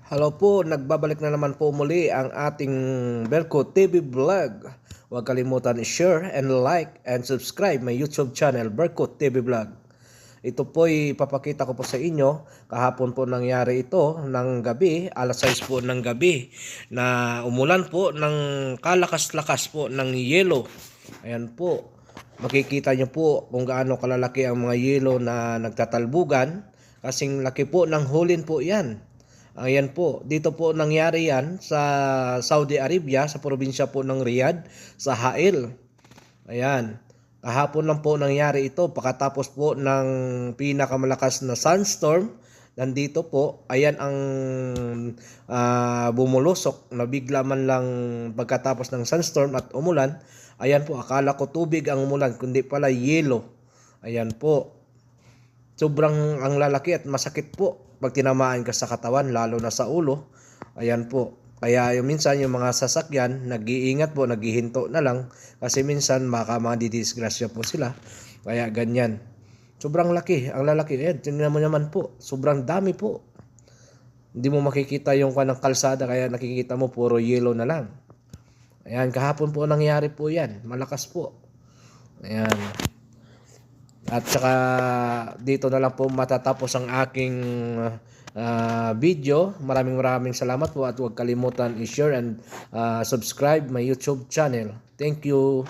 Hello po, nagbabalik na naman po muli ang ating Berko TV Vlog. Huwag kalimutan i-share and like and subscribe my YouTube channel, Berko TV Vlog. Ito po ipapakita ko po sa inyo. Kahapon po nangyari ito ng gabi, alas 6 po ng gabi, na umulan po ng kalakas-lakas po ng yelo. Ayan po, makikita nyo po kung gaano kalalaki ang mga yelo na nagtatalbugan. Kasing laki po ng hulin po yan. Ayan po, dito po nangyari yan sa Saudi Arabia, sa probinsya po ng Riyadh, sa Ha'il. Ayan, kahapon lang po nangyari ito, pagkatapos po ng pinakamalakas na sandstorm. Nandito po, ayan ang bumulusok na bigla man lang pagkatapos ng sandstorm at umulan. Ayan po, akala ko tubig ang umulan, kundi pala yelo. Ayan po. Sobrang ang lalaki at masakit po pag tinamaan ka sa katawan, lalo na sa ulo. Ayan po. Kaya minsan yung mga sasakyan, nag-iingat po, naghihinto na lang. Kasi minsan mga didisgrasya po sila. Kaya ganyan. Sobrang laki, ang lalaki. Ayan, tingnan mo naman po. Sobrang dami po. Hindi mo makikita yung kanang kalsada, kaya nakikita mo puro yellow na lang. Ayan, kahapon po nangyari po yan. Malakas po. Ayan. At saka dito na lang po matatapos ang aking video. Maraming salamat po at huwag kalimutan i-share and subscribe my YouTube channel. Thank you.